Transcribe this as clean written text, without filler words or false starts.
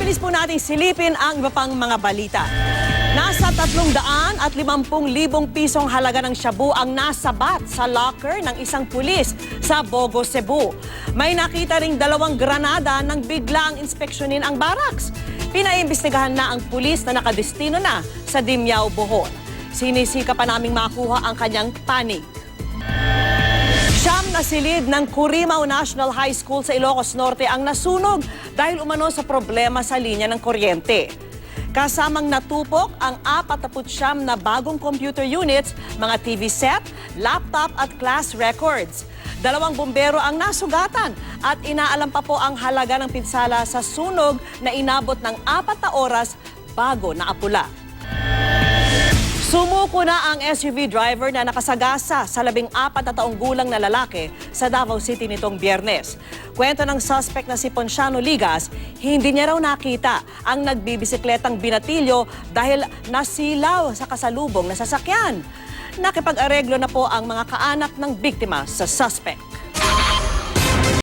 Mabilis po nating silipin ang iba pang mga balita. Nasa 350,000 pisong halaga ng shabu ang nasabat sa locker ng isang pulis sa Bogo, Cebu. May nakita ring 2 granada nang biglaang inspeksyonin ang barracks. Pinaimbestigahan na ang pulis na nakadestino na sa Dimyao, Bohol. Sinisika pa naming makuha ang kanyang panig. Siyam na silid ng Curimaw National High School sa Ilocos Norte ang nasunog dahil umano sa problema sa linya ng kuryente. Kasamang natupok ang 49 na bagong computer units, mga TV set, laptop at class records. 2 bumbero ang nasugatan at inaalam pa po ang halaga ng pinsala sa sunog na inabot ng 4 na oras bago naapula. Sumuko na ang SUV driver na nakasagasa sa 14 na taong gulang na lalaki sa Davao City nitong Biyernes. Kwento ng suspect na si Ponciano Ligas, hindi niya raw nakita ang nagbibisikletang binatilyo dahil nasilaw sa kasalubong na sasakyan. Nakipag-areglo na po ang mga kaanak ng biktima sa suspect.